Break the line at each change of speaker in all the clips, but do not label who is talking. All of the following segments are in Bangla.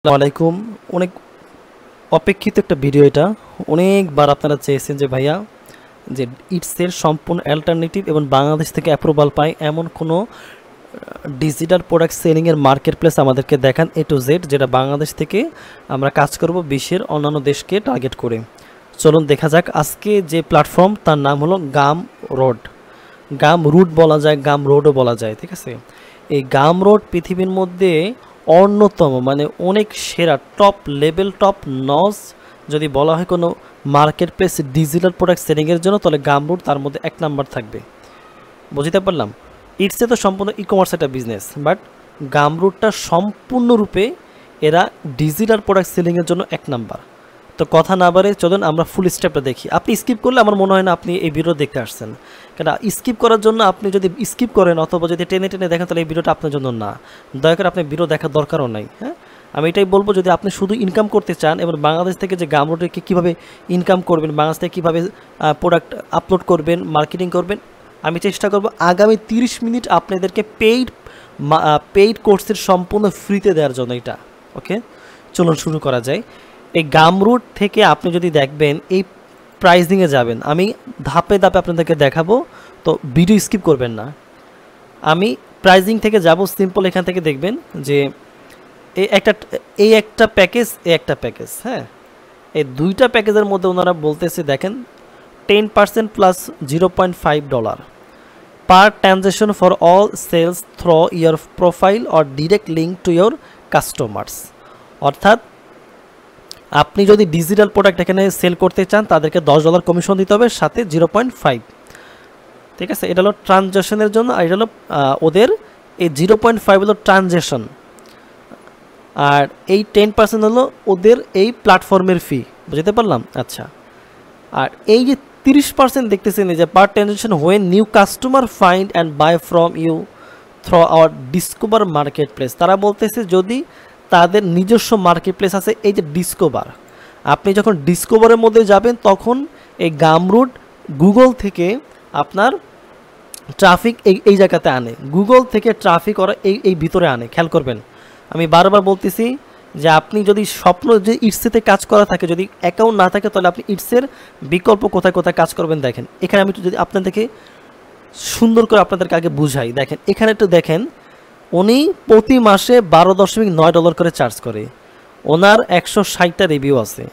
আসসালামু আলাইকুম। অনেক অপেক্ষিত একটা ভিডিও এটা। অনেকবার আপনারা চেয়েছেন যে ভাইয়া যে ইটসের সম্পূর্ণ অ্যালটারনেটিভ এবং বাংলাদেশ থেকে অ্যাপ্রুভাল পায় এমন কোনো ডিজিটাল প্রোডাক্ট সেলিংয়ের মার্কেট প্লেস আমাদেরকে দেখান এ টু জেড, যেটা বাংলাদেশ থেকে আমরা কাজ করব বিশ্বের অন্যান্য দেশকে টার্গেট করে। চলুন দেখা যাক আজকে যে প্ল্যাটফর্ম, তার নাম হলো গাম রোড। গাম রুট বলা যায়, গাম রোডও বলা যায়, ঠিক আছে। এই গাম রোড পৃথিবীর মধ্যে অন্যতম, মানে অনেক সেরা, টপ লেভেল, টপ নজ যদি বলা হয় কোনো মার্কেট প্লেস ডিজিটাল প্রোডাক্ট সেলিংয়ের জন্য, তাহলে গাম রোড তার মধ্যে এক নাম্বার থাকবে। বুঝতে পারলাম। ইটসে তো সম্পূর্ণ ই কমার্স একটা বিজনেস, বাট গাম রোডটা সম্পূর্ণরূপে এরা ডিজিটাল প্রোডাক্ট সেলিংয়ের জন্য এক নাম্বার। তো কথা না বাড়ে চলুন আমরা ফুল স্টেপটা দেখি। আপনি স্কিপ করলে আমার মনে হয় না আপনি এই ভিডিও দেখতে আসছেন, কেন স্কিপ করার জন্য আপনি যদি স্কিপ করেন অথবা যদি টেনে টেনে দেখেন তাহলে এই ভিডিওটা আপনার জন্য না। দয়া করে আপনি ভিডিও দেখার দরকারও নাই। হ্যাঁ, আমি এটাই বলবো, যদি আপনি শুধু ইনকাম করতে চান এবং বাংলাদেশ থেকে যে গাম রোডকে কীভাবে ইনকাম করবেন, বাংলাদেশ থেকে কীভাবে প্রোডাক্ট আপলোড করবেন, মার্কেটিং করবেন, আমি চেষ্টা করব আগামী 30 মিনিট আপনাদেরকে পেইড কোর্সের সম্পূর্ণ ফ্রিতে দেওয়ার জন্য এটা। ওকে, চলুন শুরু করা যায়। এই গাম রোড থেকে আপনি যদি দেখবেন এই প্রাইজিংয়ে যাবেন, আমি ধাপে ধাপে আপনাদেরকে দেখাবো, তো ভিডিও স্কিপ করবেন না। আমি প্রাইজিং থেকে যাব সিম্পল, এখান থেকে দেখবেন যে এই একটা প্যাকেজ, হ্যাঁ, এই দুইটা প্যাকেজের মধ্যে ওনারা বলতেছে দেখেন 10% plus $0.5 per transaction for all sales through your profile or direct link to your customers. অর্থাৎ আপনি যদি ডিজিটাল প্রোডাক্ট এখানে সেল করতে চান তাদেরকে $10 কমিশন দিতে হবে, সাথে 0.5, ঠিক আছে। এটা হলো ট্রানজ্যাকশনের জন্য, আর এটা হলো ওদের এই 0.5 হলো ট্রানজ্যাকশন, আর এই 10% হলো ওদের এই প্ল্যাটফর্মের ফি। বুঝতে পারলাম? আচ্ছা, আর এই যে 30% দেখতেছেন যে per transaction when new customer find and buy from you through our discover marketplace. তারা বলতেছে যদি তাদের নিজস্ব মার্কেট প্লেস আছে, এই যে ডিসকভার, আপনি যখন ডিসকভারের মধ্যে যাবেন তখন এই গাম রোড গুগল থেকে আপনার ট্রাফিক এই জায়গাতে আনে, গুগল থেকে ট্রাফিক ওরা এই ভিতরে আনে। খেয়াল করবেন, আমি বারবার বলতেছি যে আপনি যদি স্বপ্ন যে ইটসেতে কাজ করা থাকে, যদি অ্যাকাউন্ট না থাকে, তাহলে আপনি ইটসের বিকল্প কোথায় কোথায় কাজ করবেন দেখেন। এখানে আমি যদি আপনাদেরকে সুন্দর করে আপনাদেরকে আগে বুঝাই, দেখেন এখানে একটু দেখেন, উনি প্রতি মাসে $12.9 করে চার্জ করে, ওনার 160টা রিভিউ আছে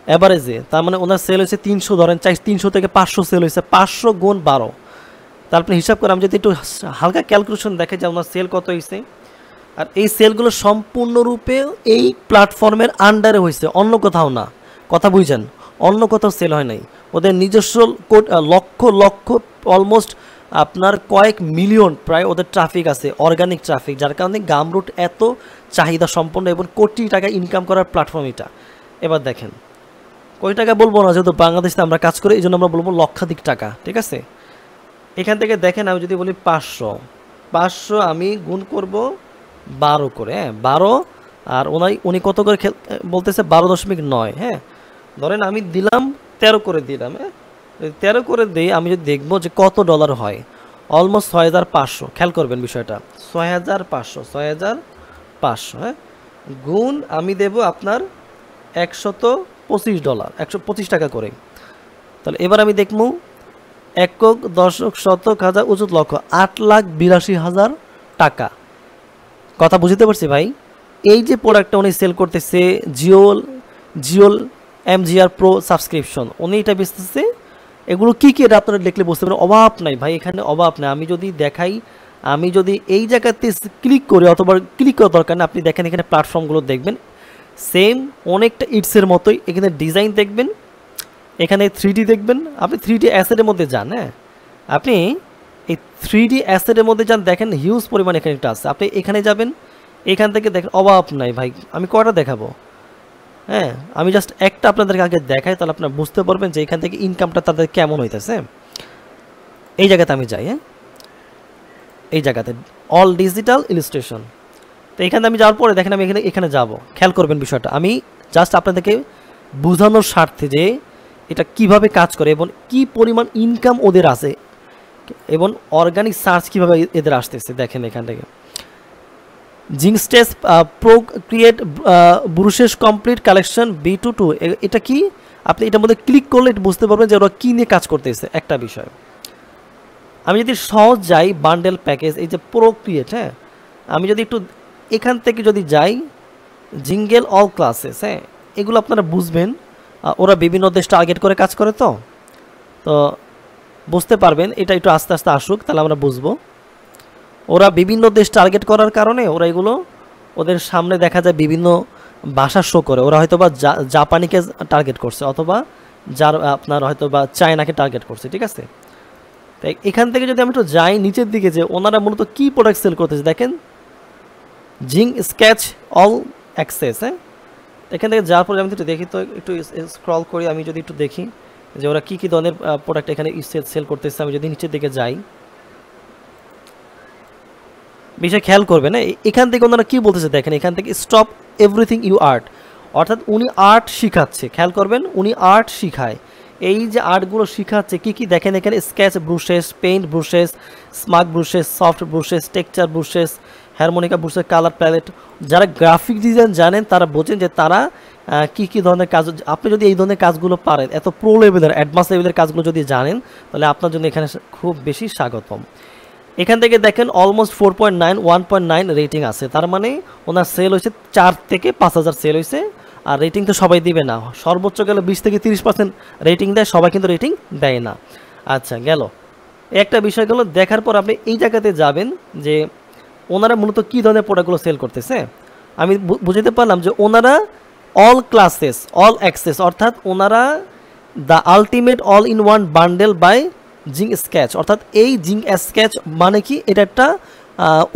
অ্যাভারেজে, তার মানে ওনার সেল হয়েছে 300, ধরেন 300 থেকে 500 সেল হয়েছে, 500 গুণ 12, তারপরে হিসাব করে আমি যদি একটু হালকা ক্যালকুলেশন দেখে যে ওনার সেল কত হয়েছে। আর এই সেলগুলো সম্পূর্ণরূপে এই প্ল্যাটফর্মের আন্ডারে হয়েছে, অন্য কোথাও না। কথা বুঝছেন? অন্য কোথাও সেল হয় নাই, ওদের নিজস্ব লক্ষ লক্ষ অলমোস্ট আপনার কয়েক মিলিয়ন প্রায় ওদের ট্রাফিক আছে, অর্গানিক ট্রাফিক, যার কারণে গাম রোড এত চাহিদা সম্পন্ন এবং কোটি টাকা ইনকাম করার প্ল্যাটফর্ম এটা। এবার দেখেন, কোটি টাকা বলবো না, যেহেতু বাংলাদেশে আমরা কাজ করি এই জন্য আমরা বলবো লক্ষাধিক টাকা, ঠিক আছে। এখান থেকে দেখেন, আমি যদি বলি 500 আমি গুণ করব 12 করে, হ্যাঁ 12, আর উনি কত করে বলতেছে 12.9, হ্যাঁ ধরেন আমি দিলাম 13 করে দিলাম, হ্যাঁ 13 করে দিই, আমি যদি দেখবো যে কত ডলার হয়, অলমোস্ট 6500। খেয়াল করবেন বিষয়টা, 6500, হ্যাঁ গুণ আমি দেব আপনার $125, 125 টাকা করে। তাহলে এবার আমি দেখবো একক, দশক, শতক, হাজার, উঁচুত, লক্ষ, 8,82,000 টাকা। কথা বুঝতে পারছি ভাই? এই যে প্রোডাক্টটা উনি সেল করতেছে, জিওল MGR প্রো সাবস্ক্রিপশন, উনি এটা বেচতেছে। এগুলো কী কী এটা আপনারা দেখলে বুঝতে পারেন, অভাব নাই ভাই, এখানে অভাব নাই। আমি যদি দেখাই, আমি যদি এই জায়গাতে ক্লিক করি, অথবা ক্লিক করার দরকার না, আপনি দেখেন এখানে প্ল্যাটফর্মগুলো দেখবেন সেম অনেকটা ইটসের মতোই। এখানে ডিজাইন দেখবেন, এখানে 3D দেখবেন, আপনি 3D অ্যাসেটের মধ্যে যান, হ্যাঁ আপনি এই 3D অ্যাসেটের মধ্যে যান, দেখেন হিউজ পরিমাণ এখানে একটা আছে, আপনি এখানে যাবেন, এখান থেকে দেখেন অভাব নাই ভাই। আমি কয়টা দেখাবো, হ্যাঁ আমি জাস্ট একটা আপনাদেরকে আগে দেখাই, তাহলে আপনারা বুঝতে পারবেন যে এখান থেকে ইনকামটা তাদের কেমন হইতেছে। এই জায়গাতে আমি যাই, হ্যাঁ এই জায়গাতে অল ডিজিটাল ইলাস্ট্রেশন, তো এখানে আমি যাওয়ার পরে দেখেন আমি এখানে যাব। খেয়াল করবেন বিষয়টা, আমি জাস্ট আপনাদেরকে বোঝানোর স্বার্থে যে এটা কিভাবে কাজ করে এবং কি পরিমাণ ইনকাম ওদের আছে এবং অর্গানিক সার্চ কিভাবে এদের আসতেছে। দেখেন এখান থেকে zinc stage procreate brushes complete collection B22 এটা কি আপনি এটার মধ্যে ক্লিক করলে এটা বুঝতে পারবেন যে ওরা কী নিয়ে কাজ করতেছে একটা বিষয়। আমি যদি সহজ যাই বান্ডেল প্যাকেজ এই যে প্রো ক্রিয়েট, হ্যাঁ আমি যদি একটু এখান থেকে যদি যাই জিঙ্গেল অল ক্লাসেস, হ্যাঁ এগুলো আপনারা বুঝবেন, ওরা বিভিন্ন দেশ টার্গেট করে কাজ করে তো বুঝতে পারবেন। এটা একটু আস্তে আস্তে আসুক তাহলে আমরা বুঝবো। ওরা বিভিন্ন দেশ টার্গেট করার কারণে ওরা এগুলো ওদের সামনে দেখা যায় বিভিন্ন ভাষা শো করে। ওরা হয়তো বা জাপানিকে টার্গেট করছে অথবা যার আপনার হয়তো বা চায়নাকে টার্গেট করছে, ঠিক আছে। তাই এখান থেকে যদি আমি একটু যাই নিচের দিকে যে ওনারা মূলত কী প্রোডাক্ট সেল করতেছে দেখেন, জিঙ্ক স্কেচ অল অ্যাক্সেস, হ্যাঁ এখান থেকে যাওয়ার পরে আমি একটু দেখি তো একটু স্ক্রল করি, আমি যদি একটু দেখি যে ওরা কী কী ধরনের প্রোডাক্ট এখানে সেল করতেছে। আমি যদি নিচের দিকে যাই বিষয় খেয়াল করবেন, না এখান থেকে ওনারা কী বলতেছে দেখেন, এখান থেকে স্টপ এভরিথিং ইউ আর্ট, অর্থাৎ উনি আর্ট শিখাচ্ছে। খেয়াল করবেন উনি আর্ট শিখায়। এই যে আর্টগুলো শিখাচ্ছে কী কী দেখেন এখানে, sketch brushes, paint brushes, smart brushes, soft brushes, texture brushes, harmonica brushes, colour palette. যারা গ্রাফিক ডিজাইন জানেন তারা বোঝেন যে তারা কী কী ধরনের কাজ। আপনি যদি এই ধরনের কাজগুলো পারেন, এত প্রো লেভেলের অ্যাডভান্স লেভেলের কাজগুলো যদি জানেন তাহলে আপনার জন্য এখানে খুব বেশি স্বাগতম। এখান থেকে দেখেন অলমোস্ট 4.9 1.9 রেটিং আছে, তার মানে ওনার সেল হয়েছে 4 থেকে 5,000 সেল হয়েছে। আর রেটিং তো সবাই দিবে না, সর্বোচ্চ গেলে 20 থেকে 30% রেটিং দেয়, সবাই কিন্তু রেটিং দেয় না। আচ্ছা গেল একটা বিষয়গুলো দেখার পর আপনি এই জায়গাতে যাবেন যে ওনারা মূলত কী ধরনের প্রোডাক্টগুলো সেল করতেছে। আমি বুঝতে পারলাম যে ওনারা অল ক্লাসেস অল অ্যাক্সেস, অর্থাৎ ওনারা the ultimate all in one bundle by Zinc Sketch, অর্থাৎ এই জিঙ্ক স্কেচ মানে কি এটা একটা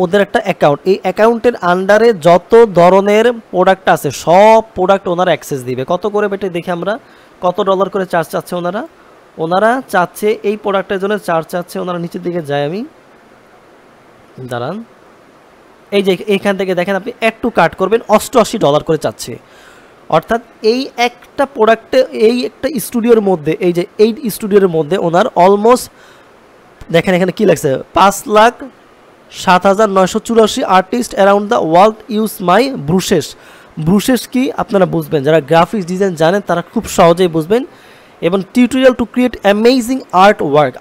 ওদের একটা অ্যাকাউন্ট। এই অ্যাকাউন্টের আন্ডারে যত ধরনের প্রোডাক্ট আছে সব প্রোডাক্ট ওনারা অ্যাক্সেস দিবে। কত করে বেটে দেখি আমরা, কত ডলার করে চার্জ চাচ্ছে ওনারা চাচ্ছে এই প্রোডাক্টের জন্য চার্জ চাচ্ছে ওনারা। নিচের দিকে যাই আমি, দাঁড়ান, এই যে এইখান থেকে দেখেন আপনি একটু কাট করবেন $88 করে চাচ্ছে। অর্থাৎ এই একটা প্রোডাক্টে এই একটা স্টুডিওর মধ্যে, এই যে এই স্টুডিওর মধ্যে ওনার অলমোস্ট দেখেন এখানে কি লাগছে, 5,07,984 artist around the world use my brushes. Brushes কি আপনারা বুঝবেন, যারা গ্রাফিক্স ডিজাইন জানেন তারা খুব সহজেই বুঝবেন। এবং tutorial to create amazing art work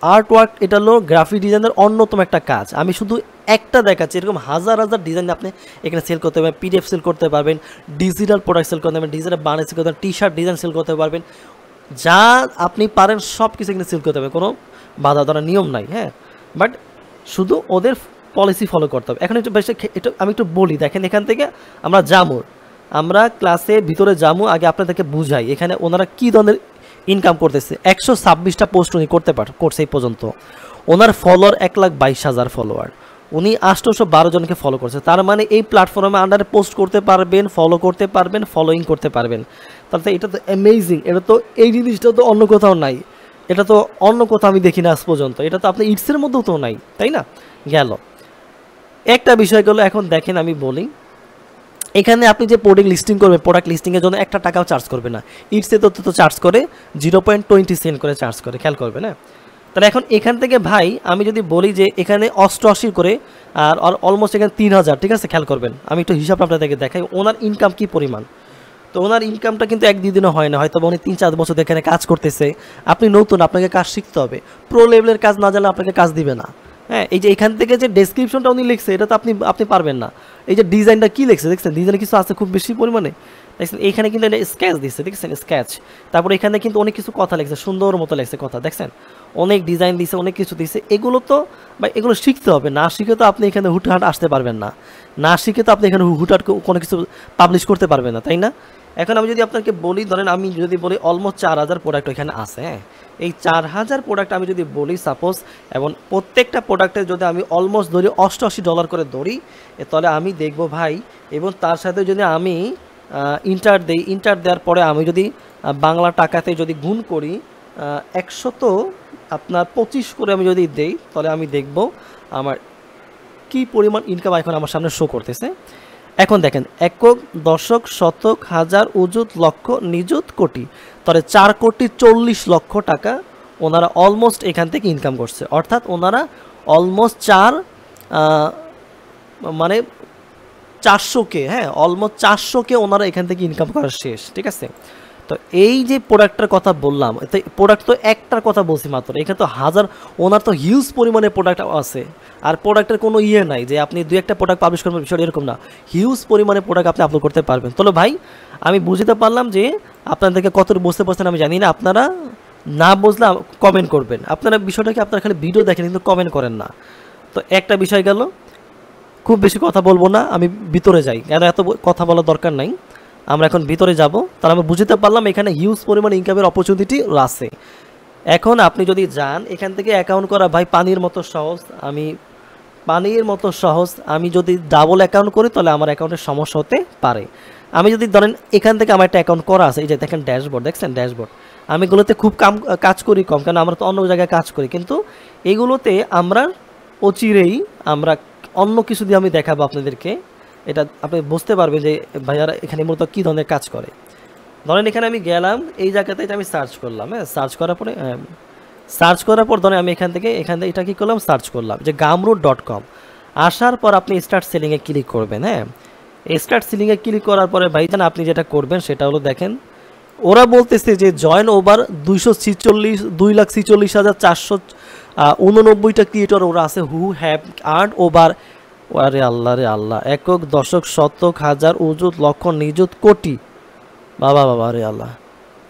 এটা হলো গ্রাফিক ডিজাইনের অন্যতম একটা কাজ। আমি শুধু একটা দেখাচ্ছি, এরকম হাজার হাজার ডিজাইন আপনি এখানে সেল করতে পারবেন, পিডিএফ সেল করতে পারবেন, ডিজিটাল প্রোডাক্ট সেল করতে পারবেন, ডিজিটাল বানাই সেল করতে পারবেন, টি শার্ট ডিজাইন সেল করতে পারবেন, যা আপনি পারেন সব কিছু এখানে সেল করতে পারবেন, কোনো বাধা ধরা নিয়ম নাই। হ্যাঁ, বাট শুধু ওদের পলিসি ফলো করতে হবে। এখন একটু বেশি এটা আমি একটু বলি, দেখেন এখান থেকে আমরা ক্লাসে ভিতরে যাবো, আগে আপনাদেরকে বুঝাই এখানে ওনারা কী ধরনের ইনকাম করতেছে। 126টা পোস্ট উনি করছে এই পর্যন্ত। ওনার ফলোয়ার 1,22,000 ফলোয়ার, উনি 812 জনকে ফলো করছে। তার মানে এই প্ল্যাটফর্মে আন্ডারে পোস্ট করতে পারবেন, ফলো করতে পারবেন, ফলোইং করতে পারবেন। তাহলে এটা তো অ্যামেজিং, এটা তো এই জিনিসটা তো অন্য কোথাও নাই, এটা তো অন্য কোথাও আমি দেখি না আজ পর্যন্ত, এটা তো আপনি ইটসের মধ্যেও তো নাই, তাই না। গেল একটা বিষয় গেলো। এখন দেখেন আমি বলি, এখানে আপনি যে প্রোডাক্ট লিস্টিং করবেন, প্রোডাক্ট লিস্টিংয়ের জন্য একটা টাকাও চার্জ করবে না। ইটসে তো চার্জ করে 0.20 সেন্ট করে চার্জ করে, খেয়াল করবে না। তাহলে এখন এখান থেকে ভাই আমি যদি বলি যে এখানে 88 করে আর অলমোস্ট এখানে 3,000, ঠিক আছে, খেয়াল করবেন। আমি একটু হিসাব আপনাদেরকে দেখাই ওনার ইনকাম কী পরিমাণ। তো ওনার ইনকামটা কিন্তু 1-2 দিনও হয় না, হয়তো উনি 3-4 বছর এখানে কাজ করতেছে। আপনি নতুন, আপনাকে কাজ শিখতে হবে, প্রো লেভেলের কাজ না জানলে আপনাকে কাজ দিবে না। হ্যাঁ, এই যে এখান থেকে যে ডেসক্রিপশনটা উনি লিখছে এটা তো আপনি পারবেন না। এই যে ডিজাইনটা কী লিখছে দেখছেন, ডিজাইনে কিছু আছে খুব বেশি পরিমাণে, দেখছেন এইখানে কিন্তু এটা স্কেচ দিচ্ছে, দেখছেন স্কেচ। তারপরে এখানে কিন্তু অনেক কিছু কথা লিখছে, সুন্দর মতো লিখছে কথা, দেখছেন অনেক ডিজাইন দিছে, অনেক কিছু দিছে। এগুলো তো বা এগুলো শিখতে হবে, না শিখে তো আপনি এখানে হুটহাট আসতে পারবেন না, না শিখে তো আপনি এখানে হুটহাট কোনো কিছু পাবলিশ করতে পারবেন না, তাই না। এখন আমি যদি আপনাকে বলি, ধরেন আমি যদি বলি অলমোস্ট 4,000 প্রোডাক্ট এখানে আছে। হ্যাঁ, এই 4,000 প্রোডাক্ট আমি যদি বলি সাপোজ, এবং প্রত্যেকটা প্রোডাক্টের যদি আমি অলমোস্ট ধরি $88 করে ধরি, তাহলে আমি দেখব ভাই, এবং তার সাথে যদি আমি ইন্টার দিই, ইন্টার দেওয়ার পরে আমি যদি বাংলা টাকাতে যদি গুণ করি 125 করে আমি যদি দেই, তাহলে আমি দেখব আমার কি পরিমাণ ইনকাম এখন আমার সামনে শো করতেছে। এখন দেখেন, একক, দশক, শতক, হাজার, অযুত, লক্ষ, নিযুত, কোটি, তাহলে 4,40,00,000 টাকা ওনারা অলমোস্ট এখান থেকে ইনকাম করছে। অর্থাৎ ওনারা অলমোস্ট মানে 400K, হ্যাঁ অলমোস্ট 400K ওনারা এখান থেকে ইনকাম করা শেষ, ঠিক আছে। তো এই যে প্রোডাক্টটার কথা বললাম, প্রোডাক্ট তো একটার কথা বলছি মাত্র, এখানে তো হাজার, ওনার তো হিউজ পরিমাণে প্রোডাক্ট আছে। আর প্রোডাক্টের কোনো ইয়ে নাই যে আপনি 2-1টা প্রোডাক্ট পাবলিশ করবেন, বিষয় এরকম না, হিউজ পরিমাণে প্রোডাক্ট আপনি আপলোড করতে পারবেন। তাহলে ভাই আমি বুঝতে পারলাম যে আপনাদেরকে কতটুকু বুঝতে পারছেন আমি জানি না, আপনারা না বুঝলে কমেন্ট করবেন। আপনারা বিষয়টাকে আপনারা খালি ভিডিও দেখেন কিন্তু কমেন্ট করেন না। তো একটা বিষয় গেল, খুব বেশি কথা বলবো না, আমি ভিতরে যাই, এত কথা বলার দরকার নাই। আমরা এখন ভিতরে যাব, তাহলে আমরা বুঝতে পারলাম এখানে হিউজ পরিমাণ ইনকামের অপরচুনিটি আছে। এখন আপনি যদি যান এখান থেকে অ্যাকাউন্ট করা ভাই পানির মতো সহজ, আমি যদি ডাবল অ্যাকাউন্ট করি তাহলে আমার অ্যাকাউন্টের সমস্যা হতে পারে। আমি যদি ধরেন এখান থেকে আমার একটা অ্যাকাউন্ট করা আছে, এই যে দেখেন ড্যাশবোর্ড, দেখছেন ড্যাশবোর্ড, আমি এগুলোতে খুব কাজ করি কম, কারণ আমরা তো অন্য জায়গায় কাজ করি, কিন্তু এগুলোতে আমরা অচিরেই আমরা অন্য কিছু দিয়ে আমি দেখাবো আপনাদেরকে, এটা আপনি বুঝতে পারবেন যে ভাইয়ারা এখানে মূলত কী ধরনের কাজ করে। ধরেন এখানে আমি গেলাম, এই জায়গাতে আমি সার্চ করলাম, হ্যাঁ সার্চ করার পর ধরেন আমি এখান থেকে এটা কী করলাম, সার্চ করলাম যে gumroad.com। আসার পর আপনি স্টার্ট সেলিংয়ে ক্লিক করবেন। হ্যাঁ স্টার্ট সেলিংয়ে ক্লিক করার পরে ভাইজান আপনি যেটা করবেন সেটা হলো, দেখেন ওরা বলতেছে যে জয়েন ওভার 246,489টা ক্রিয়েটর ওরা আছে হু হ্যাভ আর্ন ওভার, আরে আল্লাহ রে আল্লাহ, একক দশক শতক হাজার উজুত লক্ষ নিযুত কোটি, বাবা রে আল্লাহ,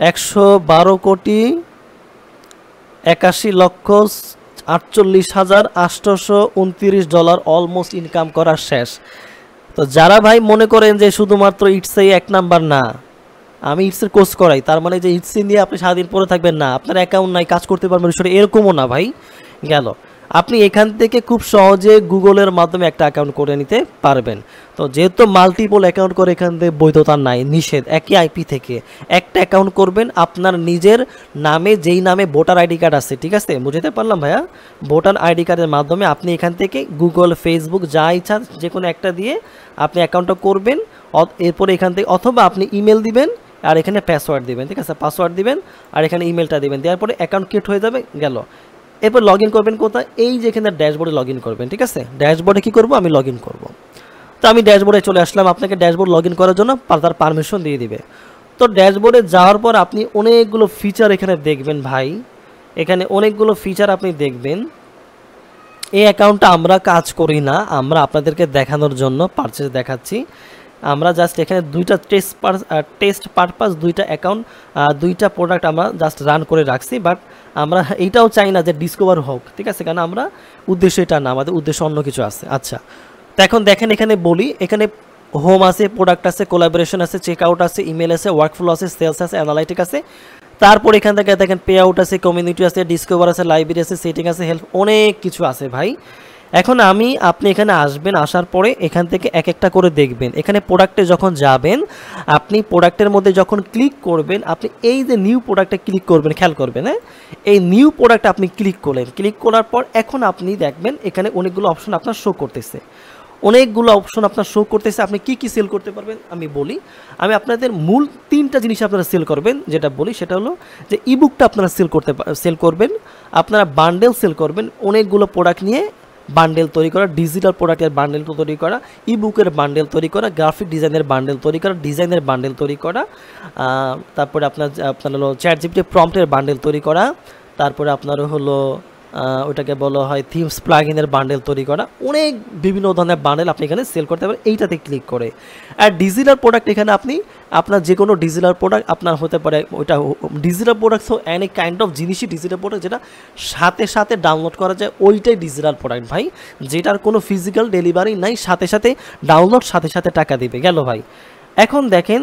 112,81,48,829 অলমোস্ট ইনকাম করা শেষ। তো যারা ভাই মনে করেন যে শুধুমাত্র ইটসেই এক নাম্বার, না আমি ইটসের কোর্স করাই তার মানে যে ইটসে নিয়ে আপনি সারাদিন পরে থাকবেন না, আপনার অ্যাকাউন্ট নাই কাজ করতে পারবেন সেটা এরকমও না ভাই। গেল আপনি এখান থেকে খুব সহজে গুগলের মাধ্যমে একটা অ্যাকাউন্ট করে নিতে পারবেন। তো যেহেতু মাল্টিপল অ্যাকাউন্ট করে এখান থেকে বৈধতা নাই, নিষেধ, একই আইপি থেকে একটা অ্যাকাউন্ট করবেন আপনার নিজের নামে, যেই নামে ভোটার আইডি কার্ড আছে, ঠিক আছে বুঝতে পারলাম ভাইয়া, ভোটার আইডি কার্ডের মাধ্যমে আপনি এখান থেকে গুগল, ফেসবুক যা ইচ্ছা যে কোনো একটা দিয়ে আপনি অ্যাকাউন্টটা করবেন। এরপরে এখান থেকে অথবা আপনি ইমেল দিবেন আর এখানে পাসওয়ার্ড দিবেন, ঠিক আছে পাসওয়ার্ড দিবেন আর এখানে ইমেলটা দিবেন, দেওয়ার পরে অ্যাকাউন্ট ক্রিয়েট হয়ে যাবে। গেল এরপর লগ ইন করবেন কোথায়, এই যে এখানে ড্যাশবোর্ডে লগ ইন করবেন, ঠিক আছে ড্যাশবোর্ডে কী করবো আমি লগ ইন করবো। তো আমি ড্যাশবোর্ডে চলে আসলাম, আপনাকে ড্যাশবোর্ড লগ ইন করার জন্য তার পারমিশন দিয়ে দিবে। তো ড্যাশবোর্ডে যাওয়ার পর আপনি অনেকগুলো ফিচার এখানে দেখবেন ভাই, এখানে অনেকগুলো ফিচার আপনি দেখবেন। এই অ্যাকাউন্টটা আমরা কাজ করি না, আমরা আপনাদেরকে দেখানোর জন্য পারচেজ দেখাচ্ছি। আমরা জাস্ট এখানে দুইটা টেস্ট পারপাস দুইটা অ্যাকাউন্ট, দুইটা প্রোডাক্ট আমরা জাস্ট রান করে রাখছি, বাট আমরা এইটাও চাই না যে ডিসকভার হোক, ঠিক আছে, কারণ আমরা উদ্দেশ্য এটা না, আমাদের উদ্দেশ্য অন্য কিছু আছে। আচ্ছা তো এখন দেখেন এখানে বলি, এখানে হোম আছে, প্রোডাক্ট আছে, কোলাবোরেশন আছে, চেক আউট আছে, ইমেল আছে, ওয়ার্কফ্লো আছে, সেলস আছে, অ্যানালাইটিক আছে, তারপর এখান থেকে দেখেন পে আউট আছে, কমিউনিটি আছে, ডিসকভার আছে, লাইব্রেরি আছে, সেটিং আছে, হেল্প, অনেক কিছু আছে ভাই। এখন আপনি এখানে আসবেন, আসার পরে এখান থেকে এক একটা করে দেখবেন। এখানে প্রোডাক্টে যখন যাবেন, আপনি প্রোডাক্টের মধ্যে যখন ক্লিক করবেন, আপনি এই যে নিউ প্রোডাক্টে ক্লিক করবেন, খেয়াল করবেন, হ্যাঁ এই নিউ প্রোডাক্ট আপনি ক্লিক করলেন, ক্লিক করার পর এখন আপনি দেখবেন এখানে অনেকগুলো অপশন আপনার শো করতেছে, আপনি কি কি সেল করতে পারবেন আমি বলি। আমি আপনাদের মূল 3টা জিনিস আপনারা সেল করবেন, যেটা বলি সেটা হলো যে ইবুকটা আপনারা সেল করবেন, আপনারা বান্ডেল সেল করবেন, অনেকগুলো প্রোডাক্ট নিয়ে বান্ডেল তৈরি করা, ডিজিটাল প্রোডাক্টের বান্ডেল তৈরি করা, ইবুকের বান্ডেল তৈরি করা, গ্রাফিক ডিজাইনের বান্ডেল তৈরি করা, ডিজাইনের বান্ডেল তৈরি করা, তারপরে আপনার হলো চ্যাটজিপিটি প্রম্পটের বান্ডেল তৈরি করা, তারপরে আপনার হলো ওটাকে বলা হয় থিমস প্লাগইনের বান্ডেল তৈরি করা, অনেক বিভিন্ন ধরনের বান্ডেল আপনি এখানে সেল করতে পারেন এইটাতে ক্লিক করে। আর ডিজিটাল প্রোডাক্ট এখানে আপনার যে কোনো ডিজিটাল প্রোডাক্ট আপনার হতে পারে, ওইটা digital product so Annie kind of জিনিসই ডিজিটাল প্রোডাক্ট, যেটা সাথে সাথে ডাউনলোড করা যায় ওইটাই ডিজিটাল প্রোডাক্ট ভাই, যেটার কোনো ফিজিক্যাল ডেলিভারি নাই, সাথে সাথে ডাউনলোড, সাথে সাথে টাকা দিবে। গেল ভাই এখন দেখেন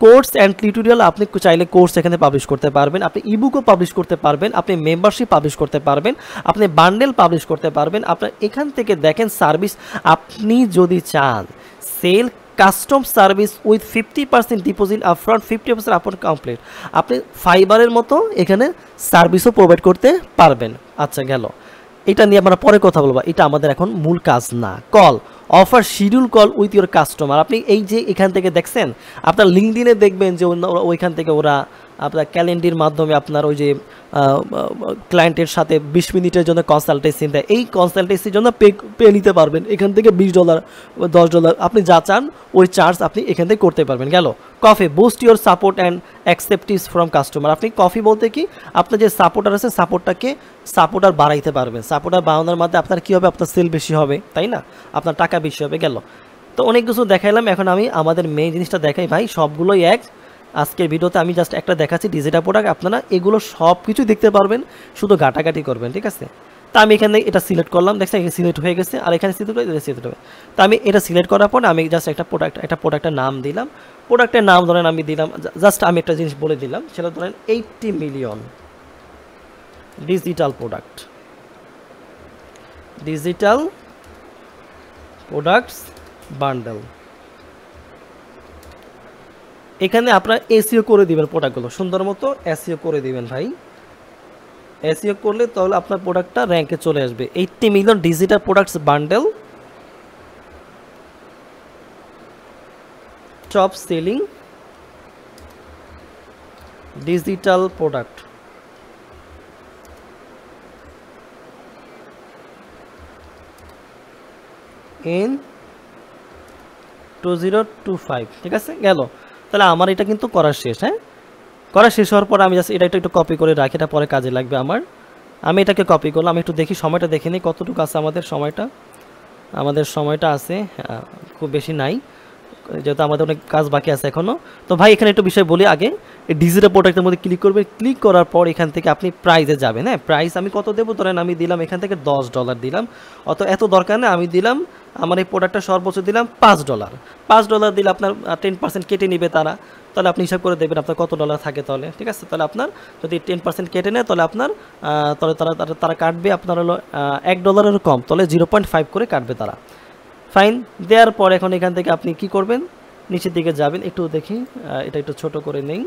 কোর্স অ্যান্ড টিউটোরিয়াল, আপনি চাইলে কোর্স এখানে পাবলিশ করতে পারবেন, আপনি ইবুকও পাবলিশ করতে পারবেন, আপনি মেম্বারশিপ পাবলিশ করতে পারবেন, আপনি বান্ডেল পাবলিশ করতে পারবেন। আপনার এখান থেকে দেখেন সার্ভিস, আপনি যদি চান sell custom service with 50% deposit upfront, 50% upon complete, আপনি ফাইবারের মতো এখানে সার্ভিসও প্রোভাইড করতে পারবেন। আচ্ছা গেল, এটা নিয়ে আমরা পরে কথা বলবো, এটা আমাদের এখন মূল কাজ না। Call offer schedule call with your customer, আপনি এই যে এখান থেকে দেখছেন, আপনার লিঙ্কডিনে দেখবেন যে ওইখান থেকে ওরা আপনার ক্যালেন্ডারের মাধ্যমে আপনার ওই যে ক্লায়েন্টের সাথে 20 মিনিটের জন্য কনসালটেন্সি দেয়, এই কনসালটেন্সির জন্য পে নিতে পারবেন এখান থেকে $20 $10 আপনি যা চান ওই চার্জ আপনি এখান থেকে করতে পারবেন। গেল coffee boost your support and accept tips from customer. আপনি কফি বলতে কি আপনার যে সাপোর্টার আছে সাপোর্টার বাড়াইতে পারবেন। সাপোর্টার বাড়ানোর মধ্যে আপনার কী হবে, আপনার সেল বেশি হবে, তাই না, আপনার টাকা বেশি হবে। গেল তো অনেক কিছু দেখাইলাম, এখন আমি আমাদের মেইন জিনিসটা দেখাই ভাই, সবগুলোই এক। আজকের ভিডিওতে আমি জাস্ট একটা দেখাচ্ছি ডিজিটাল প্রোডাক্ট, আপনারা এগুলো সব কিছু দেখতে পারবেন, শুধু ঘাটাঘাটি করবেন, ঠিক আছে। তা আমি এখানে এটা সিলেক্ট করলাম, দেখছেন এখানে সিলেক্ট হয়ে গেছে, আর এখানে সিলেক্ট হবে। তো আমি এটা সিলেক্ট করার পর আমি জাস্ট একটা প্রোডাক্টের নাম দিলাম। প্রোডাক্টের নাম ধরেন আমি দিলাম, জাস্ট আমি একটা জিনিস বলে দিলাম, সেটা ধরেন 80 মিলিয়ন ডিজিটাল প্রোডাক্টস বান্ডেল। এখানে আপনারা এসইও করে দিবেন, প্রোডাক্টগুলো সুন্দর মতো এসইও করে দিবেন ভাই। এসইও করলে তাহলে আপনার প্রোডাক্টটা র্যাঙ্কে চলে আসবে। 80 million digital products bundle, top selling digital product. In 2025, ঠিক আছে। গেল তাহলে আমার এটা কিন্তু করা শেষ। হ্যাঁ, করা শেষ হওয়ার পর আমি জাস্ট এটা একটু কপি করে রাখি, এটা পরে কাজে লাগবে আমার। আমি এটাকে কপি করলাম, আমি একটু দেখি সময়টা দেখে নিই কতটুকু আছে আমাদের সময়টা আছে খুব বেশি নাই, যেহেতু আমাদের অনেক কাজ বাকি আছে এখনও। তো ভাই এখানে একটু বিষয় বলি আগে, এই ডিজিটাল প্রোডাক্টের মধ্যে ক্লিক করবে, ক্লিক করার পর এখান থেকে আপনি প্রাইজে যাবেন। হ্যাঁ, প্রাইস আমি কত দেবো, ধরেন আমি দিলাম এখান থেকে $10 দিলাম, এত দরকার নেই, আমি দিলাম আমার এই প্রোডাক্টটা সর্বোচ্চ দিলাম $5। $5 দিলে আপনার 10% কেটে নেবে তারা, তাহলে আপনি হিসাব করে দেবেন আপনার কত ডলার থাকে তাহলে, ঠিক আছে। তাহলে আপনার যদি 10% কেটে নেয় তাহলে আপনার তাহলে তারা কাটবে আপনার হলো $1 কম, তাহলে 0.5 করে কাটবে তারা। ফাইন, দেওয়ার পর এখন এখান থেকে আপনি কি করবেন, নিচের দিকে যাবেন, একটু দেখি এটা একটু ছোট করে নেই,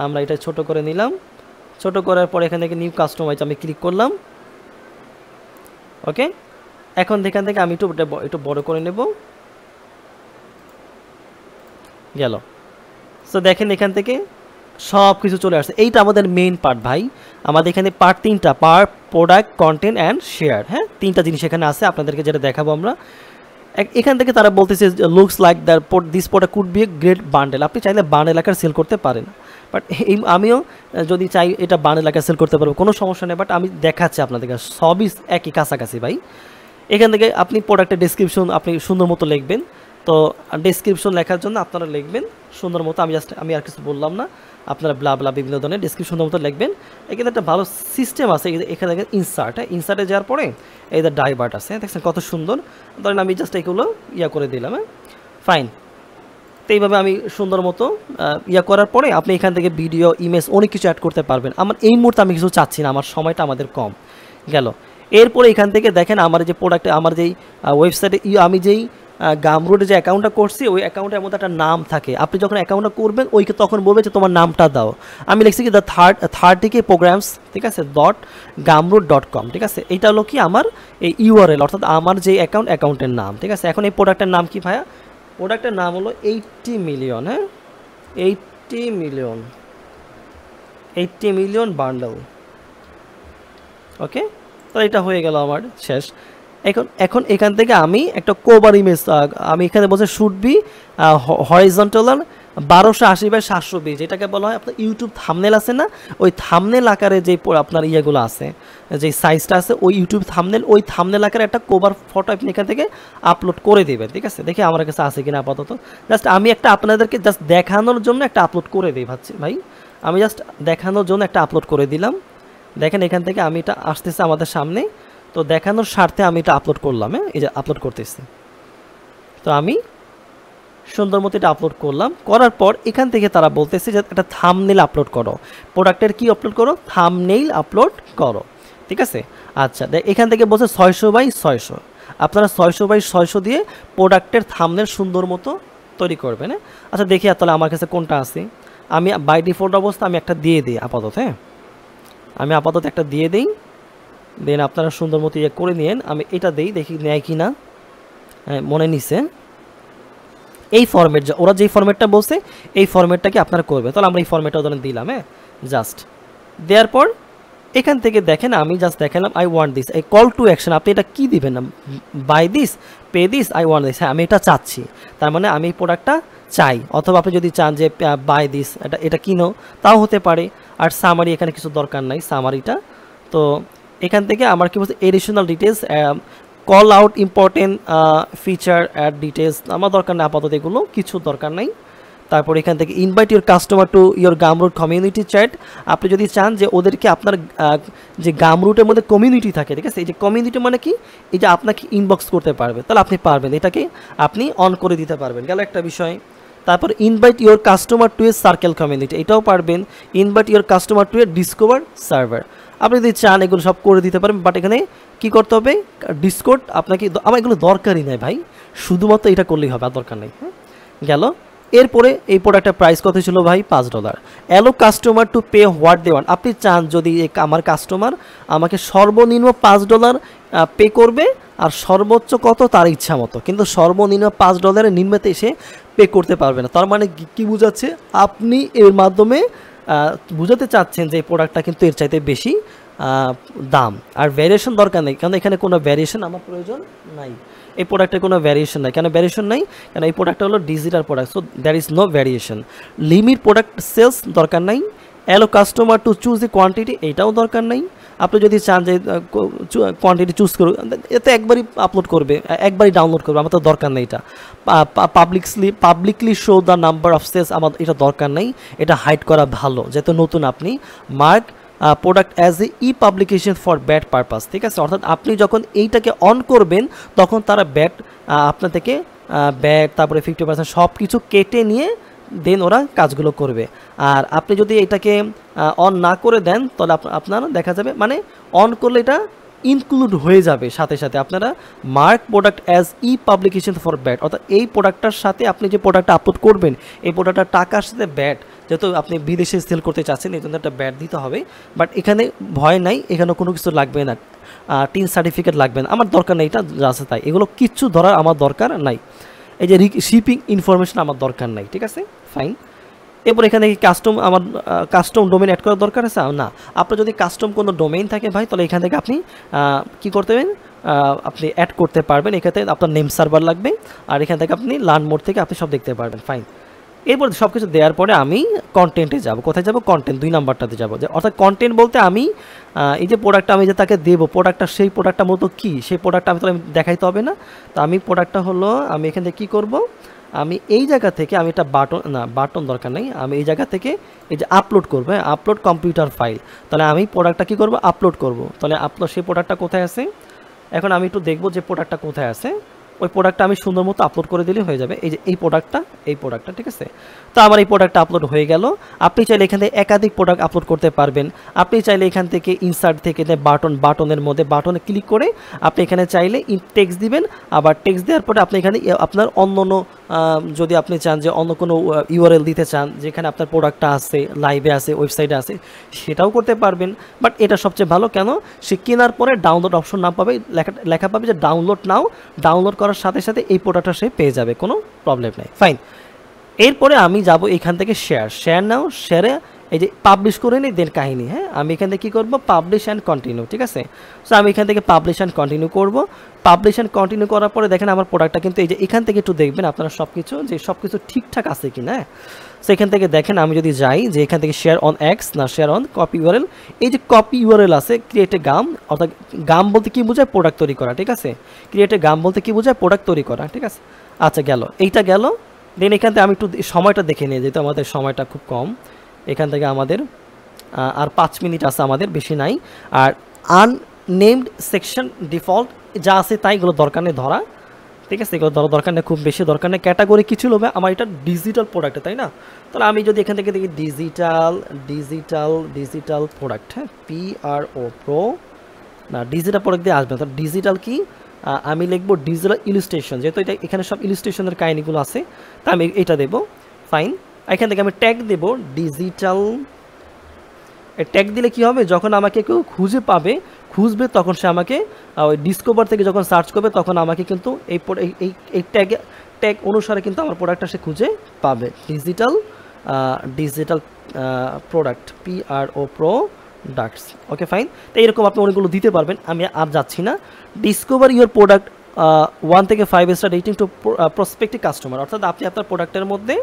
আমরা এটা ছোট করে নিলাম। ছোট করার পর এখান থেকে নিউ কাস্টমাইজ আমি ক্লিক করলাম, ওকে। এখন এখান থেকে আমি একটু বড় করে নেব, গেল। সো দেখেন এখান থেকে সব কিছু চলে আসছে, এইটা আমাদের মেইন পার্ট ভাই। আমাদের এখানে পার্ট 3টা, part product content and share. হ্যাঁ, 3টা জিনিস এখানে আছে, আপনাদেরকে যেটা দেখাবো আমরা। এখান থেকে তারা বলতেছে looks like this product could B a great bundle. আপনি চাইলে বান্ডেল আকারে সেল করতে পারেন, বাট আমিও যদি চাই এটা বান্ডেল আকারে সেল করতে পারবো, কোনো সমস্যা নেই, বাট আমি দেখাচ্ছি আপনাদেরকে সবই একই কাছাকাছি ভাই। এখান থেকে আপনি প্রোডাক্টের ডেসক্রিপশন আপনি সুন্দর মতো লিখবেন। তো ডেসক্রিপশন লেখার জন্য আপনারা লিখবেন সুন্দর মতো, আমি আর কিছু বললাম না, আপনারা ব্লা বিভিন্ন ধরনের ডেসক্রিপশন সুন্দর মতো লিখবেন। এখানে একটা ভালো সিস্টেম আছে, এখানে দেখেন ইনসার্ট। হ্যাঁ, ইনসার্টে যাওয়ার পরে এই যে ডাইভার্ট আছে, দেখছেন কত সুন্দর। ধরেন আমি জাস্ট এগুলো করে দিলাম। হ্যাঁ, ফাইন। তো এইভাবে আমি সুন্দর মতো করার পরে আপনি এখান থেকে ভিডিও, ইমেজ অনেক কিছু অ্যাড করতে পারবেন। আমার এই মুহূর্তে আমি কিছু চাচ্ছি না, আমার সময়টা আমাদের কম। গেল এরপরে এখান থেকে দেখেন আমার যে প্রোডাক্টে, আমার যেই ওয়েবসাইটে আমি যেই গামরুডে যে অ্যাকাউন্টটা করছি, ওই অ্যাকাউন্টের মধ্যে একটা নাম থাকে। আপনি যখন অ্যাকাউন্টটা করবেন তখন বলবে যে তোমার নামটা দাও। আমি লিখছি কি থার্টিকে প্রোগ্রামস, ঠিক আছে, .gumroad.com, ঠিক আছে। এইটা হলো কি আমার এই ইউআরএল, অর্থাৎ আমার যে অ্যাকাউন্টের নাম, ঠিক আছে। এখন এই প্রোডাক্টের নাম কি ভাইয়া, প্রোডাক্টের নাম হলো 80 মিলিয়ন। হ্যাঁ, 80 মিলিয়ন বান্ডেল, ওকে। তো এটা হয়ে গেল আমার শেষ। এখন এখান থেকে আমি একটা কভার ইমেজ, আমি এখানে বলছি শুড বি হরিজন্টাল 1280x720, যেটাকে বলা হয় আপনার ইউটিউব থাম্বনেল আছে না, ওই থাম্বনেল আকারে যে আপনার ইয়েগুলো আছে, যে সাইজটা আছে, ওই ইউটিউব থাম্বনেল, ওই থাম্বনেল আকারে একটা কভার ফটো আপনি এখান থেকে আপলোড করে দেবেন, ঠিক আছে। দেখি আমার কাছে আছে কিনা আপাতত, জাস্ট আমি একটা আপনাদেরকে জাস্ট দেখানোর জন্য একটা আপলোড করে দিই ভাই। আমি জাস্ট দেখানোর জন্য একটা আপলোড করে দিলাম। দেখেন এখান থেকে আমি এটা আসতেছে আমাদের সামনে, তো দেখানোর স্বার্থে আমি এটা আপলোড করলাম। হ্যাঁ, এই যে আপলোড করতেছি, তো আমি সুন্দর মতো এটা আপলোড করলাম। করার পর এখান থেকে তারা বলতেছে যে একটা থাম্বনেল আপলোড করো, প্রোডাক্টের কি আপলোড করো, থাম্বনেল আপলোড করো, ঠিক আছে। আচ্ছা, এখান থেকে বলছে 600x600, আপনারা 600x600 দিয়ে প্রোডাক্টের থাম্বনেল সুন্দর মতো তৈরি করবেন। হ্যাঁ, আচ্ছা দেখি তাহলে আমার কাছে কোনটা আছে। আমি বাই ডিফল্ট অবস্থা আমি একটা দিয়ে দিই আপাতত। হ্যাঁ, আমি আপাতত একটা দিয়ে দিই, দেন আপনারা সুন্দর মতো করে নিন। আমি এটা দিই, দেখি নেয় কি না। মনে নিছে এই ফরম্যাট, ওরা যেই ফরম্যাটটা বলছে এই ফরম্যাটটাকে আপনারা করবে। তাহলে আমরা এই ফরম্যাটটা উদাহরণ দিলাম, হ্যাঁ, জাস্ট দেওয়ার পর এখান থেকে দেখেন আমি জাস্ট দেখালাম আই ওয়ান্ট দিস, এই কল টু অ্যাকশন আপনি এটা কী দিবেন না, buy this, pay this, I want this, হ্যাঁ আমি এটা চাচ্ছি, তার মানে আমি এই প্রোডাক্টটা চাই। অথবা আপনি যদি চান যে বাই দিস, এটা কিনো, তাও হতে পারে। আর সামারি এখানে কিছু দরকার নাই সামারিটা। তো এখান থেকে আমার কি বলছে additional details, call out important feature add details আমার দরকার নেই আপাতত, এগুলো কিছু দরকার নাই। তারপর এখান থেকে invite your customer to your Gumroad community chat, আপনি যদি চান যে ওদেরকে আপনার যে গামরুটের মধ্যে কমিউনিটি থাকে, ঠিক আছে, এই যে কমিউনিটি মানে কি, এই যে আপনাকে ইনবক্স করতে পারবে, তাহলে আপনি পারবেন, এটাকে আপনি অন করে দিতে পারবেন, গেল একটা বিষয়। তারপর invite your customer to a Circle community, এটাও পারবেন। Invite your customer to a discover server, আপনি যদি চান এগুলো সব করে দিতে পারবেন, বাট এখানে কি করতে হবে, ডিসকর্ড আপনাকে, আমার এগুলো দরকারই নেই ভাই, শুধুমাত্র এটা করলেই হবে, আর দরকার নেই। হ্যাঁ, গেল। এরপরে এই প্রোডাক্টের প্রাইস কত ছিল ভাই, $5। Allow customer to pay what they want, আপনি চান যদি আমার কাস্টমার আমাকে সর্বনিম্ন $5 পে করবে, আর সর্বোচ্চ কত তার ইচ্ছা মতো, কিন্তু সর্বনিম্ন $5 নিম্নতে এসে পে করতে পারবে না। তার মানে কি বোঝাচ্ছে, আপনি এর মাধ্যমে বুঝাতে চাচ্ছেন যে এই প্রোডাক্টটা কিন্তু এর চাইতে বেশি দাম। আর ভ্যারিয়েশন দরকার নেই, কারণ এখানে কোনো ভ্যারিয়েশন আমার প্রয়োজন নাই, এই প্রোডাক্টের কোনো ভ্যারিয়েশন নাই। কেন ভ্যারিয়েশন নাই, কারণ এই প্রোডাক্টটা হলো digital product, so there is no variation. Limit product sales দরকার নাই। Allow customer to choose the quantity, এইটাও দরকার নাই। আপনি যদি চান যে কোয়ান্টিটি চুজ করুন, এতে একবারই আপলোড করবে, একবারই ডাউনলোড করবে, আমার তো দরকার নেই এটা। Publicly show the number of sales, আমার এটা দরকার নেই, এটা হাইড করা ভালো, যেহেতু নতুন আপনি। Mark product as a E publication for bad purpose, ঠিক আছে, অর্থাৎ আপনি যখন এইটাকে অন করবেন তখন তারা ব্যাড আপনার থেকে ব্যাড, তারপরে 50% সব কিছু কেটে নিয়ে দেন ওরা কাজগুলো করবে। আর আপনি যদি এটাকে অন না করে দেন তাহলে আপনার দেখা যাবে, মানে অন করলে এটা ইনক্লুড হয়ে যাবে সাথে সাথে। আপনারা mark product as he publication for bad, অর্থাৎ এই প্রোডাক্টটার সাথে আপনি যে প্রোডাক্টটা আপলোড করবেন এই প্রোডাক্টটার টাকার সাথে ব্যাড, যেহেতু আপনি বিদেশে সেল করতে চাচ্ছেন এই জন্য একটা ব্যাড দিতে হবে। বাট এখানে ভয় নাই, এখানে কোনো কিছু লাগবে না, টিন সার্টিফিকেট লাগবে না, আমার দরকার নেই, এটা যা আছে তাই, এগুলো কিচ্ছু ধরার আমার দরকার নাই। এই যে শিপিং ইনফরমেশন আমার দরকার নাই, ঠিক আছে, ফাইন। এরপর এখানে আমার কাস্টম ডোমেইন অ্যাড করার দরকার আছে না। আপনার যদি কাস্টম কোনো ডোমেইন থাকে ভাই, তাহলে এখান থেকে আপনি কি করতে পারেন, আপনি অ্যাড করতে পারবেন। এখানে আপনার নেম সার্ভার লাগবে, আর এখান থেকে আপনি লার্ন মোড থেকে আপনি সব দেখতে পারবেন, ফাইন। এরপর সব কিছু দেওয়ার পরে আমি কন্টেন্টে যাব। কোথায় যাব, কন্টেন্ট 2 নাম্বারটাতে যাব। যে অর্থাৎ কন্টেন্ট বলতে আমি এই যে প্রোডাক্টটা আমি যে তাকে দেবো, প্রোডাক্টটা সেই প্রোডাক্টটা মতো কী, সেই প্রোডাক্টটা আমি তাহলে দেখাইতে হবে না। তো আমি প্রোডাক্টটা হলো, আমি এখান থেকে কী করবো, আমি এই জায়গা থেকে আমি একটা বাটন দরকার নেই, আমি এই জায়গা থেকে এই যে আপলোড করবো, হ্যাঁ, আপলোড কম্পিউটার ফাইল। তাহলে আমি প্রোডাক্টটা কী করবো, আপলোড করব। তাহলে সেই প্রোডাক্টটা কোথায় আছে, এখন আমি একটু দেখবো যে প্রোডাক্টটা কোথায় আছে। ওই প্রোডাক্টটা আমি সুন্দর মতো আপলোড করে দিলে হয়ে যাবে। এই যে এই প্রোডাক্টটা ঠিক আছে। তো আমার এই প্রোডাক্টটা আপলোড হয়ে গেল। আপনি চাইলে এখান থেকে একাধিক প্রোডাক্ট আপলোড করতে পারবেন। আপনি চাইলে এখান থেকে ইনসার্ট থেকে বাটনের মধ্যে বাটনে ক্লিক করে আপনি এখানে চাইলে টেক্সট দিবেন। আবার টেক্সট দেওয়ার পরে আপনি এখানে আপনার অন্য যদি আপনি চান যে অন্য কোনো ইউআরএল দিতে চান যেখানে আপনার প্রোডাক্টটা আছে, লাইভে আছে, ওয়েবসাইটে আছে, সেটাও করতে পারবেন। বাট এটা সবচেয়ে ভালো, কেন, সে কেনার পরে ডাউনলোড অপশন না পাবে, লেখা পাবে যে ডাউনলোড নাও, ডাউনলোড করার সাথে সাথে এই প্রোডাক্টটা সে পেয়ে যাবে, কোনো প্রবলেম নেই, ফাইন। এরপরে আমি যাব এখান থেকে শেয়ার নাও, শেয়ারে এই যে পাবলিশ করে নিই, দেন কাহিনী, হ্যাঁ, আমি এখান থেকে কী করবো, পাবলিশ অ্যান্ড কন্টিনিউ, ঠিক আছে। সো আমি এখান থেকে পাবলিশ অ্যান্ড কন্টিনিউ করবো। পাবলিশ অ্যান্ড কন্টিনিউ করার পরে দেখেন আমার প্রোডাক্টটা কিন্তু এই যে এখান থেকে একটু দেখবেন আপনারা সব কিছু ঠিকঠাক আছে কি না। সো এখান থেকে দেখেন আমি যদি যাই যে এখান থেকে শেয়ার অন এক্স না শেয়ার অন কপি ইউআরএল, এই যে কপি ইউআরএল আছে, ক্রিয়েট এ গাম, অর্থাৎ গাম বলতে কি বোঝায়, প্রোডাক্ট তৈরি করা, ঠিক আছে। ক্রিয়েট এ গাম বলতে কি বোঝায়, প্রোডাক্ট তৈরি করা, ঠিক আছে। আচ্ছা গেল, এইটা গেল। দেন এখান থেকে আমি একটু সময়টা দেখে নিয়ে, যেহেতু আমাদের সময়টা খুব কম, এখান থেকে আমাদের আর 5 মিনিট আছে, আমাদের বেশি নাই। আর আননেমড সেকশন ডিফল্ট যা আছে তাই, এগুলো দরকার নেই ধরা, ঠিক আছে, এগুলো ধরা দরকার নেই, খুব বেশি দরকার নেই। ক্যাটাগরি কিছু লোবে আমার এটা ডিজিটাল প্রোডাক্ট, তাই না। তাহলে আমি যদি এখান থেকে দেখি ডিজিটাল প্রোডাক্ট, হ্যাঁ, PRO না, ডিজিটাল প্রোডাক্ট দিয়ে আসবে। তো ডিজিটাল কি, আমি লিখবো ডিজিটাল ইলিস্ট্রেশন, যেহেতু এটা এখানে সব ইলিস্ট্রেশনের কাহিনিগুলো আছে, তা আমি এটা দেবো, ফাইন। এখান থেকে আমি ট্যাগ দেবো ডিজিটাল। ট্যাগ দিলে কি হবে, যখন আমাকে কেউ খুঁজবে তখন সে আমাকে ওই ডিসকভার থেকে যখন সার্চ করবে তখন আমাকে কিন্তু এই ট্যাগ অনুসারে কিন্তু আমার প্রোডাক্টটা সে খুঁজে পাবে। Digital product PRO products, okay fine. তো এরকম আপনি অনেকগুলো দিতে পারবেন, আমি আর যাচ্ছি না। ডিসকভার ইউর প্রোডাক্ট 1 থেকে 5 star rating to prospective customer, অর্থাৎ আপনি আপনার প্রোডাক্টের মধ্যে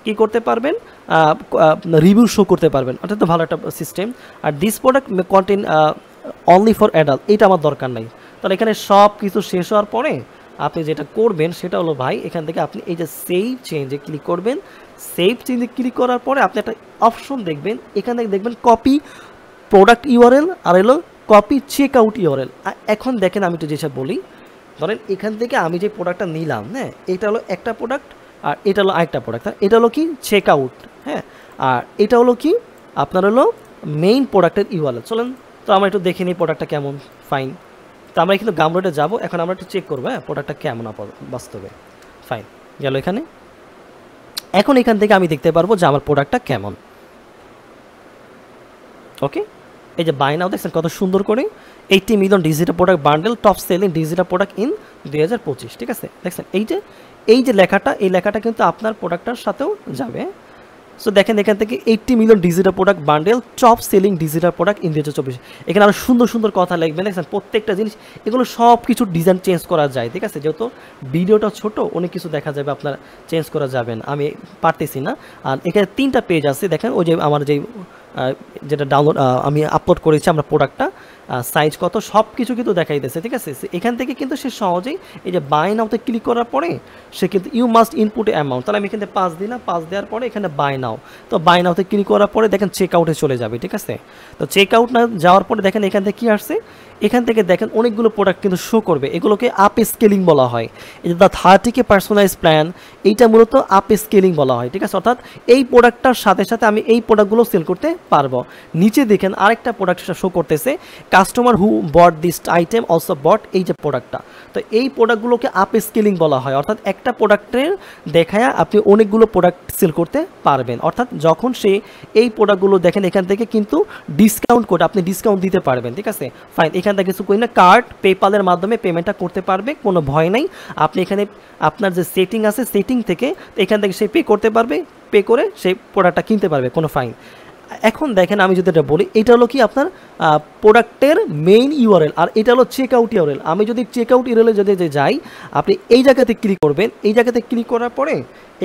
কী করতে পারবেন, রিভিউ শো করতে পারবেন, অর্থাৎ ভালো একটা সিস্টেম। আর this product contain only for adult, এটা আমার দরকার নাই। তাহলে এখানে সব কিছু শেষ হওয়ার পরে আপনি যেটা করবেন সেটা হলো ভাই, এখান থেকে আপনি এই যে সেভ চেঞ্জে ক্লিক করবেন। সেভ চেঞ্জে ক্লিক করার পরে আপনি একটা অপশন দেখবেন, এখান থেকে দেখবেন কপি প্রোডাক্ট ইউআরএল আর হলো কপি চেক আউট ইউআরএল। এখন দেখেন আমি একটু যেসব বলি, ধরেন এখান থেকে আমি যে প্রোডাক্টটা নিলাম, হ্যাঁ, এটা হলো একটা প্রোডাক্ট আর এটা হলো আরেকটা প্রোডাক্ট। এটা হলো কি চেক আউট, হ্যাঁ, আর এটা হলো কি আপনার হলো মেইন প্রোডাক্টের ইউআরএল। চলেন তো আমরা একটু দেখে নিই প্রোডাক্টটা কেমন। ফাইন, তো আমরা কিন্তু গামরোডে যাবো, এখন আমরা একটু চেক করবো হ্যাঁ প্রোডাক্টটা কেমন বাস্তবে। ফাইন, গেল এখানে। এখন এখান থেকে আমি দেখতে পারবো যে আমার প্রোডাক্টটা কেমন। ওকে, এই যে বাই নাও দেখছেন কত সুন্দর করে, 80 million digital product bundle top selling digital product in 2025, ঠিক আছে। দেখছেন এই যে লেখাটা, এই লেখাটা কিন্তু আপনার প্রোডাক্টটার সাথেও যাবে। সো দেখেন এখান থেকে 80 million digital product bundle top selling digital product in 2024, এখানে আরও সুন্দর সুন্দর কথা লিখবেন। দেখছেন প্রত্যেকটা জিনিস, এগুলো সব কিছু ডিজাইন চেঞ্জ করা যায়, ঠিক আছে। যেহেতু ভিডিওটা ছোট, অনেক কিছু দেখা যাবে, আপনার চেঞ্জ করা যাবেন, আমি পারতেছি না। আর এখানে 3টা পেজ আছে, দেখেন ওই যে আমার যেটা ডাউনলোড আমি আপলোড করেছি আমরা প্রোডাক্টটা, সাইজ কত সব কিছু কিন্তু দেখাই দিয়েছে, ঠিক আছে। এখান থেকে কিন্তু সে সহজেই এই যে বাই নাওতে ক্লিক করার পরে সে কিন্তু ইউ মাস্ট ইনপুট অ্যামাউন্ট, তাহলে আমি এখানে 5 দিলাম, 5 দেওয়ার পরে এখানে বাই নাও, তো বাই নাওতে ক্লিক করার পরে দেখেন চেক আউটে চলে যাবে, ঠিক আছে। তো চেক আউট না যাওয়ার পরে দেখেন এখান থেকে কী আসছে, এখান থেকে দেখেন অনেকগুলো প্রোডাক্ট কিন্তু শো করবে, এগুলোকে আপ স্কেলিং বলা হয়। এই যে দ্য 30K পার্সোনালাইজ প্ল্যান, এইটা মূলত আপ স্কেলিং বলা হয়, ঠিক আছে। অর্থাৎ এই প্রোডাক্টটার সাথে সাথে আমি এই প্রোডাক্টগুলো সেল করতে পারবো। নিচে দেখেন আরেকটা প্রোডাক্ট শো করতেছে, customer who bot this item also বট, এই যে প্রোডাক্টটা, তো এই প্রোডাক্টগুলোকে আপ স্কেলিং বলা হয়। অর্থাৎ একটা প্রোডাক্টের দেখায় আপনি অনেকগুলো প্রোডাক্ট সেল করতে পারবেন। অর্থাৎ যখন সে এই প্রোডাক্টগুলো দেখেন এখান থেকে কিন্তু ডিসকাউন্ট কোড, আপনি ডিসকাউন্ট দিতে পারবেন, ঠিক আছে। ফাইন, এখান থেকে কিছু করি না, কার্ড পেপালের মাধ্যমে পেমেন্টটা করতে পারবে, কোনো ভয় নাই। আপনি এখানে আপনার যে সেটিং আছে, সেটিং থেকে এখান থেকে সে পে করতে পারবে, পে করে সেই প্রোডাক্টটা কিনতে পারবে, কোনো ফাইন। এখন দেখেন আমি যদি এটা বলি, এটা হলো কি আপনার প্রোডাক্টের মেইন ইউআরএল, আর এটা হলো চেক আউট ইউআরএল। আমি যদি চেক আউট ইউআরএলে যদি যাই, আপনি এই জায়গাতে ক্লিক করবেন, এই জায়গাতে ক্লিক করার পরে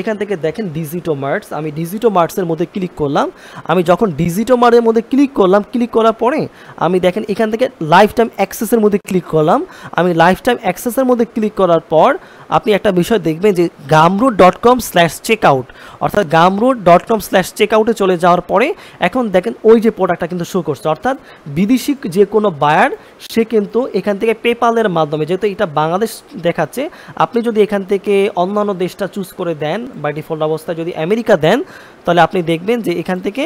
এখান থেকে দেখেন ডিজিটো মার্টস, আমি ডিজিটো মার্টসের মধ্যে ক্লিক করলাম। আমি যখন ডিজিটো মার্টের মধ্যে ক্লিক করলাম, ক্লিক করার পরে আমি দেখেন এখান থেকে লাইফ টাইম অ্যাক্সেসের মধ্যে ক্লিক করলাম। আমি লাইফ টাইম অ্যাক্সেসের মধ্যে ক্লিক করার পর আপনি একটা বিষয় দেখবেন যে gumroad.com/checkout, অর্থাৎ gumroad.com/checkout চলে যাওয়ার পরে এখন দেখেন ওই যে প্রোডাক্টটা কিন্তু শো করছে। অর্থাৎ বিদেশি যে কোনো বায়ার সে কিন্তু এখান থেকে পেপালের মাধ্যমে, যেহেতু এটা বাংলাদেশ দেখাচ্ছে, আপনি যদি এখান থেকে অন্যান্য দেশটা চুজ করে দেন বাই ডিফল্ট অবস্থায় যদি আমেরিকা দেন, তাহলে আপনি দেখবেন যে এখান থেকে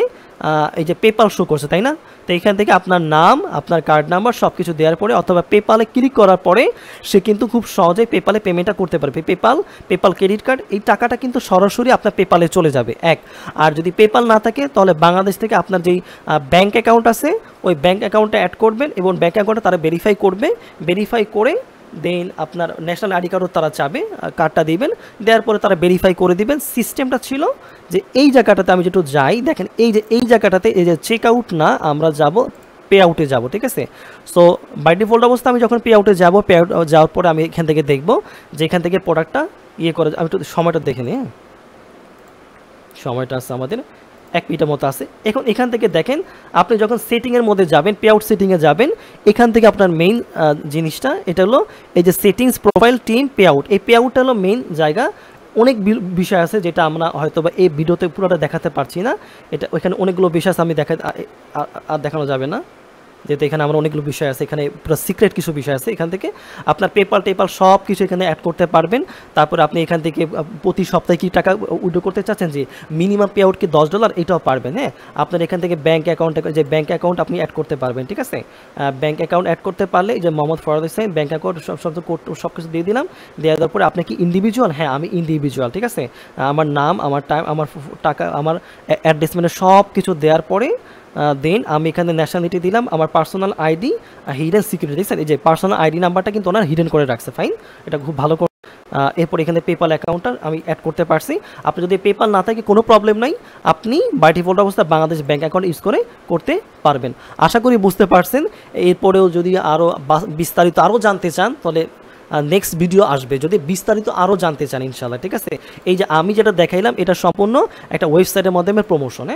এই যে পেপাল শো করছে, তাই না। তো এখান থেকে আপনার নাম, আপনার কার্ড নাম্বার সব কিছু দেওয়ার পরে অথবা পেপালে ক্লিক করার পরে সে কিন্তু খুব সহজেই পেপালে পেমেন্টটা করতে পারবে। পেপাল ক্রেডিট কার্ড, এই টাকাটা কিন্তু সরাসরি আপনার পেপালে চলে যাবে এক। আর যদি পেপাল না থাকে তাহলে বাংলাদেশ থেকে আপনার যেই ব্যাঙ্ক অ্যাকাউন্ট আছে ওই ব্যাঙ্ক অ্যাকাউন্টটা অ্যাড করবেন এবং ব্যাঙ্ক অ্যাকাউন্টে তারা ভেরিফাই করবে, ভেরিফাই করে দেন আপনার ন্যাশনাল আইডি কার্ডও তারা চাবে, কার্ডটা দিবেন, দেওয়ার পরে তারা ভেরিফাই করে দিবেন। সিস্টেমটা ছিল যে এই জায়গাটাতে আমি যেটু যাই, দেখেন এই জায়গাটাতে এই যে চেক আউট না, আমরা যাব পে আউটে যাব, ঠিক আছে। সো বাই ডিফল্ট অবস্থা আমি যখন পে আউটে যাব, পে আউট যাওয়ার পরে আমি এখান থেকে দেখব যে এখান থেকে প্রোডাক্টটা ইয়ে করে, আমি একটু সময়টা দেখে নিই, হ্যাঁ সময়টা আছে আমাদের 1 মিনিটের মতো আছে। এখন এখান থেকে দেখেন আপনি যখন সেটিংয়ের মধ্যে যাবেন, পে আউট সেটিংয়ে যাবেন, এখান থেকে আপনার মেইন জিনিসটা এটা হলো এই যে settings profile team pay out, এই পে আউটটা হলো মেইন জায়গা। অনেক বিষয় আছে যেটা আমরা হয়তো বা এই ভিডিওতে পুরোটা দেখাতে পারছি না, এটা ওইখানে অনেকগুলো বিষয় আছে, আমি আর দেখানো যাবে না, যেহেতু এখানে আমার অনেকগুলো বিষয় আছে, এখানে পুরো সিক্রেট কিছু বিষয় আছে। এখান থেকে আপনার পেপাল সব কিছু এখানে অ্যাড করতে পারবেন। তারপরে আপনি এখান থেকে প্রতি সপ্তাহে কি টাকা উইথড্র করতে চাচ্ছেন, যে মিনিমাম পে আউট কি $10, এটাও পারবেন। হ্যাঁ, আপনার এখান থেকে ব্যাঙ্ক অ্যাকাউন্ট আপনি অ্যাড করতে পারবেন, ঠিক আছে। ব্যাঙ্ক অ্যাকাউন্ট অ্যাড করতে পারলে যে মোহাম্মদ ফরহাদ হোসেন ব্যাঙ্ক অ্যাকাউন্ট সব কিছু দিয়ে দিলাম, দেওয়ার পরে আপনি কি ইন্ডিভিজুয়াল, হ্যাঁ আমি ইন্ডিভিজুয়াল, ঠিক আছে। আমার নাম, আমার টাইম, আমার টাকা, আমার অ্যাড্রেস, মানে সব কিছু দেওয়ার পরে দেন আমি এখানে ন্যাশনালিটি দিলাম, আমার personal ID, hidden security, sir এই যে পার্সোনাল আইডি নাম্বারটা কিন্তু ওনার হিডেন করে রাখছে, ফাইন, এটা খুব ভালো করে এরপর এখানে পেপাল অ্যাকাউন্টটা আমি অ্যাড করতে পারছি। আপনি যদি পেপাল না থাকে কোনো প্রবলেম নাই, আপনি বাই ডিফল্ট অবস্থায় বাংলাদেশ ব্যাঙ্ক অ্যাকাউন্ট ইউজ করে করতে পারবেন। আশা করি বুঝতে পারছেন। এরপরেও যদি আরও বিস্তারিত আরও জানতে চান তাহলে নেক্সট ভিডিও আসবে, যদি বিস্তারিত আরও জানতে চান ইনশাল্লাহ। ঠিক আছে, এই যে আমি যেটা দেখাইলাম এটা সম্পূর্ণ একটা ওয়েবসাইটের মাধ্যমে প্রমোশন।